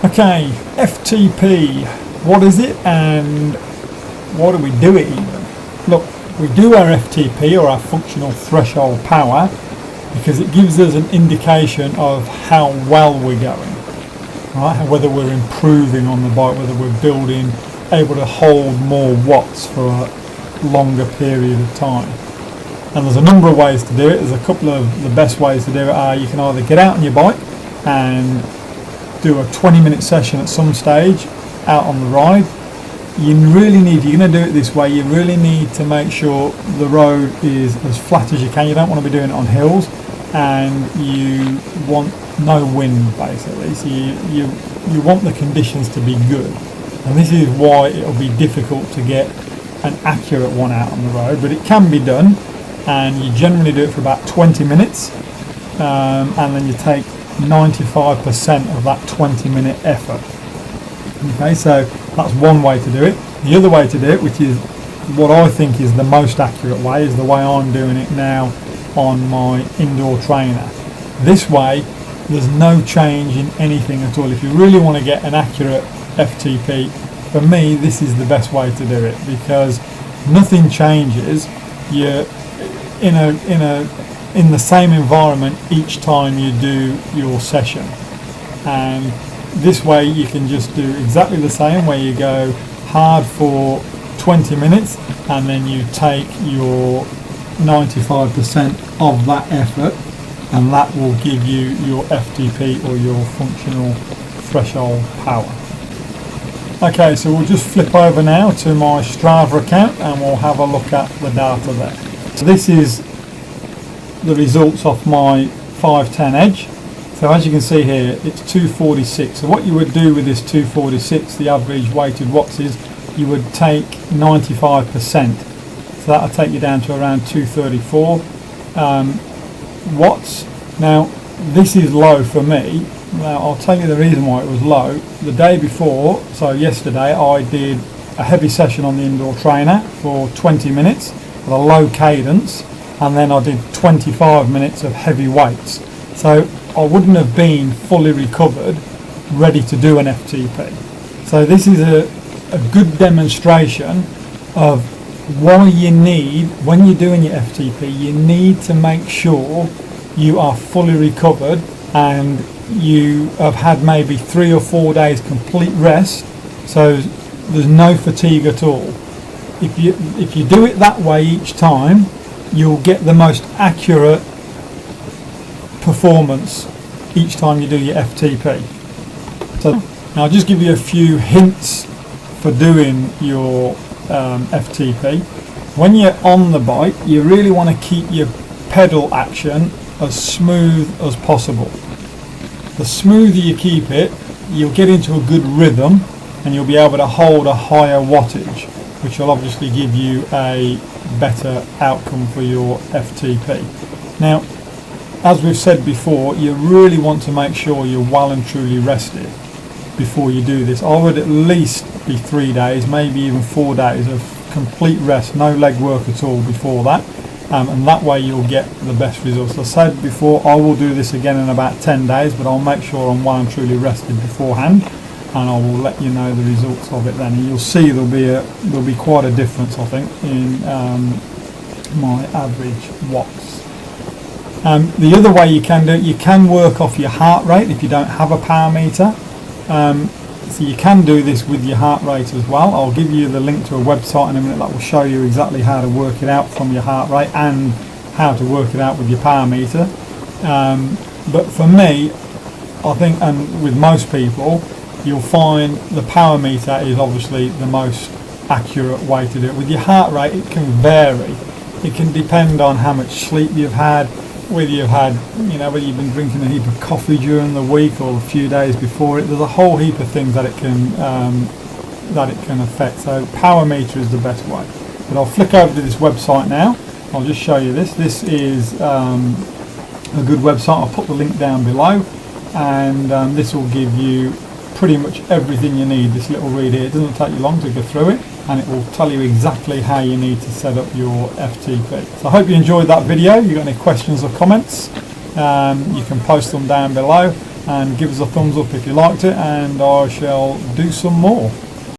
Okay, FTP, what is it and why do we do it even? Look, we do our FTP, or our functional threshold power, because it gives us an indication of how well we're going, right? Whether we're improving on the bike, whether we're building, able to hold more watts for a longer period of time. And there's a number of ways to do it. There's a couple of the best ways to do it are you can either get out on your bike and do a 20-minute session at some stage out on the ride. You really need, if you're going to do it this way, you really need to make sure the road is as flat as you can. You don't want to be doing it on hills, and you want no wind basically. So you want the conditions to be good, and this is why it'll be difficult to get an accurate one out on the road, but it can be done, and you generally do it for about 20 minutes, and then you take 95% of that 20-minute effort. Okay, so that's one way to do it. The other way to do it, which is what I think is the most accurate way, is the way I'm doing it now on my indoor trainer. This way, there's no change in anything at all. If you really want to get an accurate FTP, for me, this is the best way to do it, because nothing changes. You're in the same environment each time you do your session, and this way you can just do exactly the same, where you go hard for 20 minutes and then you take your 95% of that effort, and that will give you your FTP, or your functional threshold power. Okay, so we'll just flip over now to my Strava account and we'll have a look at the data there. So this is the results off my 510 Edge. So as you can see here, it's 246. So what you would do with this 246, the average weighted watts, is you would take 95%. So that'll take you down to around 234 watts. Now this is low for me. Now I'll tell you the reason why it was low. The day before, so yesterday, I did a heavy session on the indoor trainer for 20 minutes at a low cadence, and then I did 25 minutes of heavy weights. So I wouldn't have been fully recovered, ready to do an FTP. So this is a good demonstration of why you need, when you're doing your FTP, you need to make sure you are fully recovered and you have had maybe 3 or 4 days complete rest, so there's no fatigue at all. If you do it that way each time, you'll get the most accurate performance each time you do your FTP. So now I'll just give you a few hints for doing your FTP. When you're on the bike, you really want to keep your pedal action as smooth as possible. The smoother you keep it, you'll get into a good rhythm and you'll be able to hold a higher wattage, which will obviously give you a better outcome for your FTP. Now, as we've said before, you really want to make sure you're well and truly rested before you do this. I would at least be 3 days, maybe even 4 days of complete rest, no leg work at all before that, and that way you'll get the best results. As I said before, I will do this again in about 10 days, but I'll make sure I'm well and truly rested beforehand, and I will let you know the results of it then. And you'll see there'll be quite a difference, I think, in my average watts. The other way you can do it, you can work off your heart rate if you don't have a power meter. So you can do this with your heart rate as well. I'll give you the link to a website in a minute that will show you exactly how to work it out from your heart rate and how to work it out with your power meter. But for me, I think, and with most people, you'll find the power meter is obviously the most accurate way to do it. With your heart rate, it can vary. It can depend on how much sleep you've had, whether you've had, whether you've been drinking a heap of coffee during the week or a few days before it. There's a whole heap of things that it can affect. So power meter is the best way. But I'll flick over to this website now. I'll just show you this. This is a good website. I'll put the link down below, and this will give you pretty much everything you need. This little read here, it doesn't take you long to go through it, and it will tell you exactly how you need to set up your FTP. So I hope you enjoyed that video. If you've got any questions or comments, you can post them down below, and give us a thumbs up if you liked it, and I shall do some more.